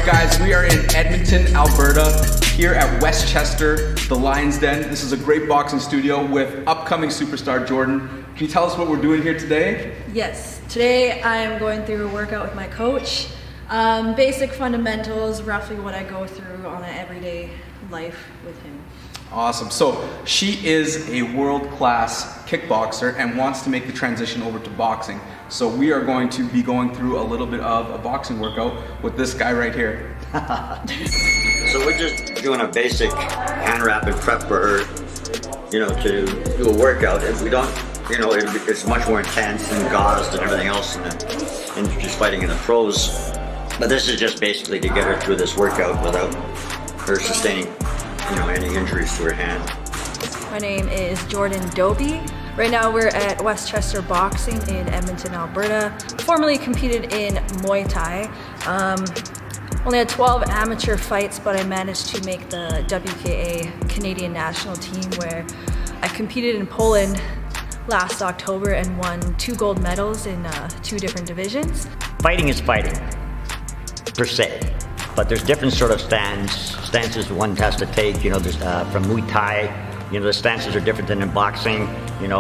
Alright guys, we are in Edmonton, Alberta, here at Westchester, the Lion's Den. This is a great boxing studio with upcoming superstar Jordan. Can you tell us what we're doing here today? Yes, today I am going through a workout with my coach. Basic fundamentals, roughly what I go through on an everyday life with him. Awesome. So she is a world-class kickboxer and wants to make the transition over to boxing. So we are going to be going through a little bit of a boxing workout with this guy right here. So we're just doing a basic hand rapid prep for her, to do a workout. If we don't, it's much more intense and gauzed and everything else and just fighting in the pros. But this is just basically to get her through this workout without her sustaining any injuries to her hand. My name is Jordan Doby. Right now we're at Westchester Boxing in Edmonton, Alberta. Formerly competed in Muay Thai. Only had 12 amateur fights, but I managed to make the WKA Canadian national team, where I competed in Poland last October and won 2 gold medals in 2 different divisions. Fighting is fighting, per se. But there's different sort of stances one has to take. There's from Muay Thai, the stances are different than in boxing. In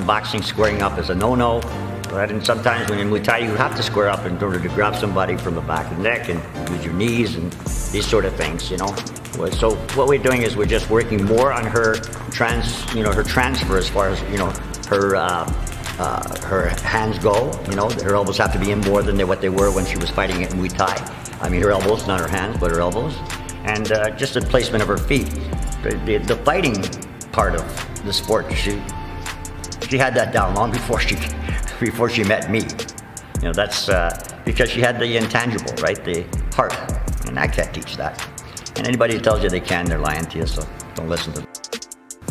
boxing, squaring up is a no-no. Right? And sometimes when in Muay Thai, you have to square up in order to grab somebody from the back of the neck and use your knees and these sort of things. So what we're doing is we're just working more on her her transfer as far as her hands go. Her elbows have to be in more than what they were when she was fighting at Muay Thai. I mean, her elbows, not her hands, but her elbows. And just the placement of her feet. The fighting part of the sport, she had that down long before she met me. That's because she had the intangible, right? The heart. And I can't teach that. And anybody who tells you they can, they're lying to you, so don't listen to them.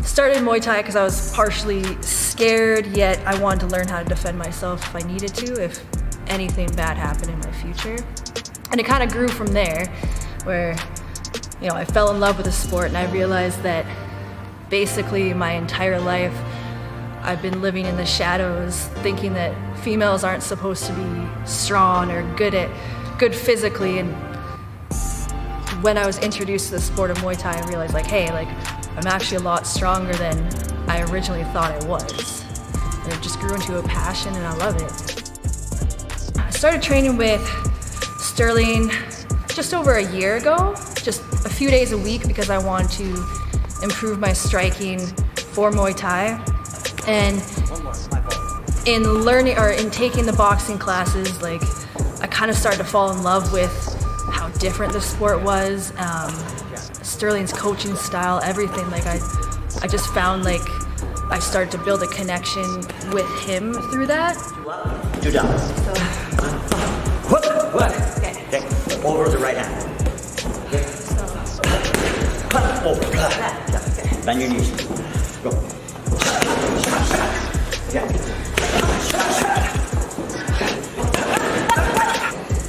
Started Muay Thai because I was partially scared, yet I wanted to learn how to defend myself if I needed to, if anything bad happened in my future. And it kind of grew from there, where I fell in love with the sport, and I realized that basically my entire life I've been living in the shadows, thinking that females aren't supposed to be strong or good physically. And when I was introduced to the sport of Muay Thai, I realized I'm actually a lot stronger than I originally thought I was. And it just grew into a passion, and I love it. I started training with Sterling just over a year ago, just a few days a week, because I wanted to improve my striking for Muay Thai. And in learning or in taking the boxing classes, I kind of started to fall in love with how different the sport was, Sterling's coaching style, everything. I just found I started to build a connection with him through that. 2 down. So, Okay. Over the right hand. Okay. Over. Bend your knees. Go. Yeah.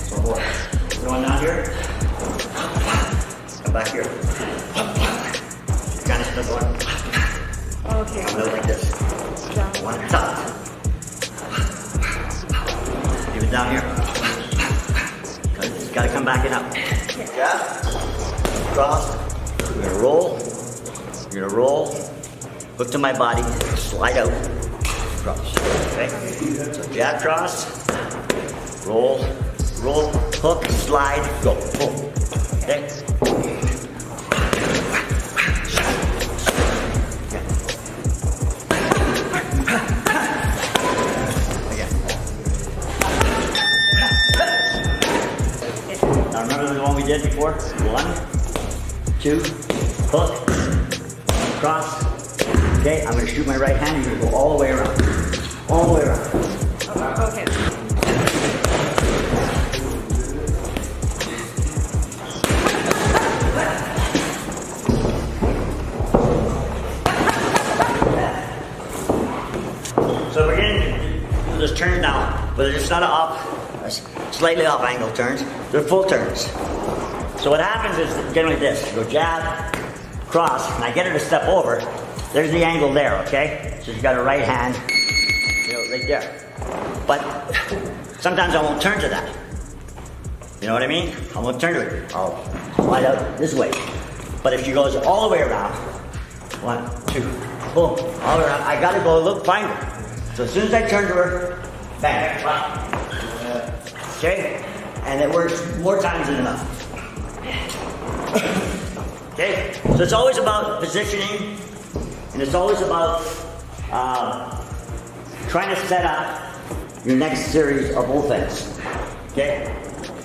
So more. Going down here. Come back here. Kind of still going. okay. A little like this. Down. One at the top. Give it down here. Good. Gotta come back and up. Jab. Cross. You're gonna roll. You're gonna roll. Hook to my body. Slide out. Cross. Okay? So jab, cross. Roll. Roll. Hook. Slide. Go. Pull. Okay? Now remember the one we did before? 1, 2, hook, cross. Okay, I'm gonna shoot my right hand, you're gonna go all the way around. All the way around. Okay. So we're getting this turn now, but it's not slightly off angle turns, they're full turns. So what happens is generally this, you go jab, cross, and I get her to step over, there's the angle there, okay? So she's got her right hand, right there. But sometimes I won't turn to that. You know what I mean? I'm gonna turn to her. I'll slide out this way. But if she goes all the way around, 1, 2, boom, all the way around, I gotta go look, find her. So as soon as I turn to her, bang, okay? And it works more times than enough. Okay? So it's always about positioning, and it's always about trying to set up your next series of offense. Okay?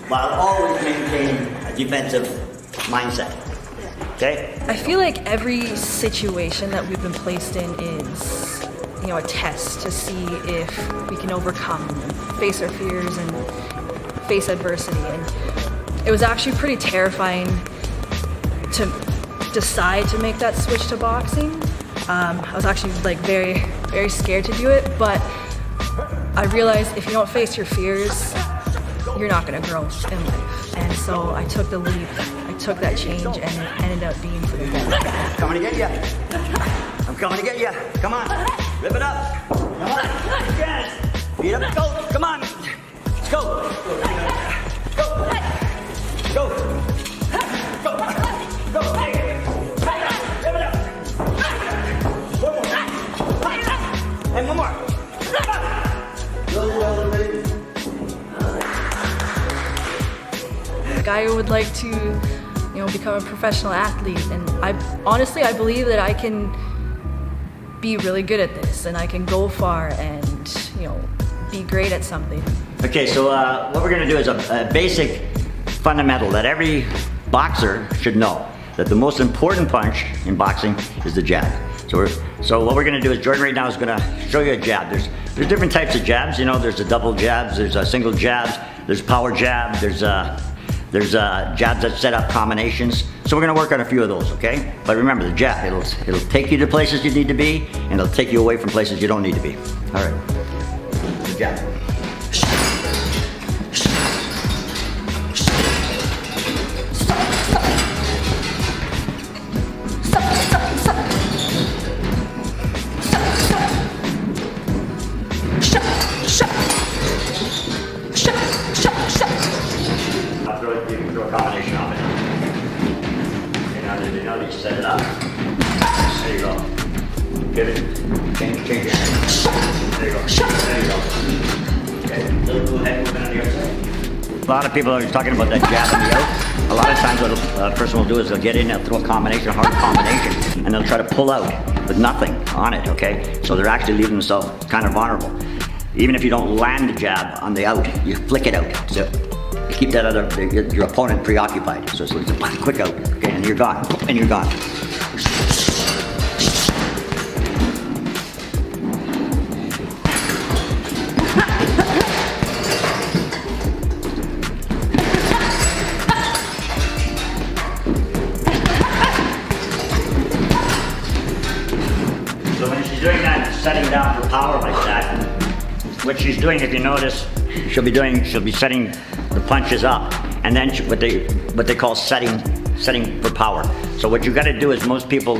While always maintaining a defensive mindset. Okay? I feel like every situation that we've been placed in is, a test to see if we can overcome and face our fears and face adversity. And it was actually pretty terrifying to decide to make that switch to boxing. I was actually very, very scared to do it, but I realized if you don't face your fears, you're not gonna grow in life. And so I took the leap, I took that change, and it ended up being for the better. Coming to get you. I'm coming to get you. Come on. Rip it up. Come on. Yes. Beat up the goat. Come on. Let's go. Go. Go. Go. Go. Rip it up. One more. And one more. A guy who would like to, become a professional athlete, and I believe that I can be really good at this, and I can go far and be great at something. Okay, so what we're gonna do is a basic fundamental that every boxer should know, that the most important punch in boxing is the jab. So what we're gonna do is Jordan right now is gonna show you a jab. There's different types of jabs, there's a double jabs, there's a single jabs, there's power jab, there's jabs that set up combinations. So we're gonna work on a few of those, okay? But remember, the jab, it'll take you to places you need to be, and it'll take you away from places you don't need to be. All right, the jab. You can throw a combination of it. Okay, now that you set it up. There you go. Pivot. Change your hand. There you go. There you go. Okay, little head movement on the other side. A lot of people are talking about that jab on the out. A lot of times what a person will do is they'll get in, they'll throw a combination, a hard combination, and they'll try to pull out with nothing on it, okay? So they're actually leaving themselves kind of vulnerable. Even if you don't land the jab on the out, you flick it out. So keep that your opponent preoccupied. So it's a quick out, okay, and you're gone, and you're gone. So when she's doing that, setting down for power like that, what she's doing, if you notice, she'll be setting the punches up, and then what they call setting for power. So what you got to do is most people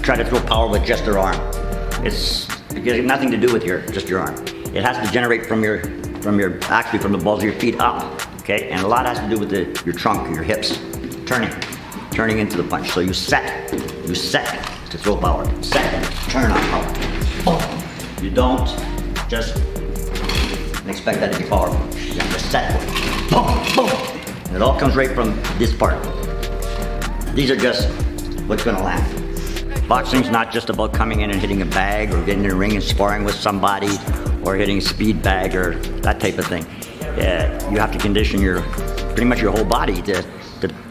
try to throw power with just their arm. It has nothing to do with just your arm. It has to generate from the balls of your feet up. Okay, and a lot has to do with your trunk, your hips, turning into the punch. So you set to throw power. Set, turn on power. You don't just expect that to be powerful. You have to set it. Boom, boom. And it all comes right from this part. These are just what's gonna land. Boxing's not just about coming in and hitting a bag or getting in a ring and sparring with somebody or hitting a speed bag or that type of thing. You have to condition pretty much your whole body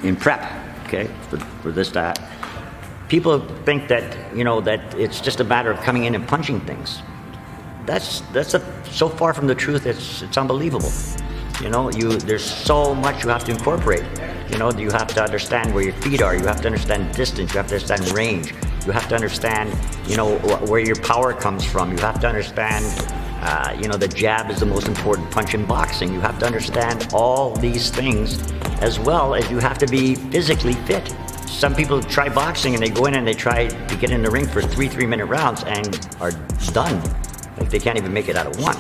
in prep, okay, for this, that. People think that, that it's just a matter of coming in and punching things. That's so far from the truth. It's unbelievable. There's so much you have to incorporate. You have to understand where your feet are. You have to understand distance. You have to understand range. You have to understand, where your power comes from. You have to understand, the jab is the most important punch in boxing. You have to understand all these things, as well as you have to be physically fit. Some people try boxing and they go in and they try to get in the ring for 3-minute rounds and are done. Like they can't even make it out of one.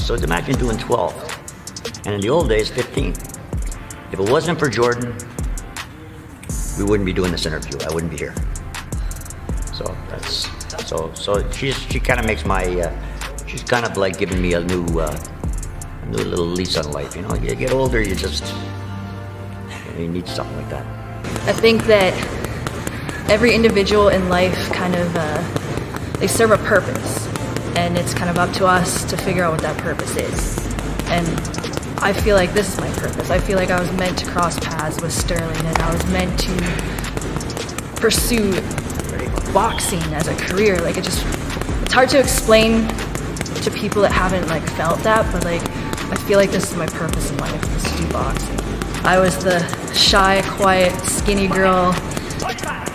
So imagine doing 12. And in the old days, 15. If it wasn't for Jordan, we wouldn't be doing this interview. I wouldn't be here. So that's so she kind of makes my she's kind of like giving me a new little lease on life. You know, you get older, you need something like that. I think that every individual in life kind of they serve a purpose, and it's kind of up to us to figure out what that purpose is. And I feel like this is my purpose. I feel like I was meant to cross paths with Sterling, and I was meant to pursue boxing as a career. Like it's hard to explain to people that haven't like felt that, but like I feel like this is my purpose in life, is to do boxing. I was the shy, quiet, skinny girl,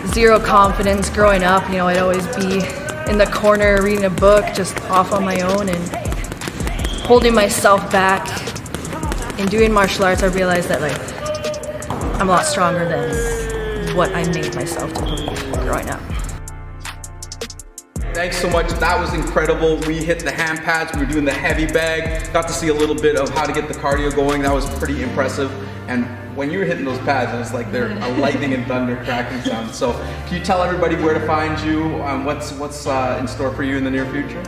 zero confidence growing up. You know, I'd always be in the corner reading a book just off on my own and holding myself back. In doing martial arts, I realized that like I'm a lot stronger than what I made myself to believe growing up. Thanks so much. That was incredible. We hit the hand pads. We were doing the heavy bag. Got to see a little bit of how to get the cardio going. That was pretty impressive. And when you were hitting those pads, it was like they're a lightning and thunder cracking sound. So can you tell everybody where to find you? What's in store for you in the near future?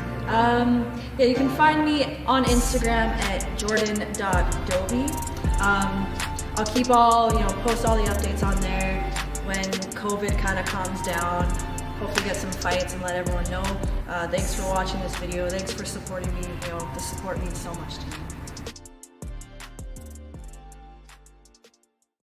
Yeah, you can find me on Instagram at jordan.dobie. I'll keep post all the updates on there when COVID kind of calms down. Hopefully get some fights and let everyone know. Thanks for watching this video. Thanks for supporting me. The support means so much to me.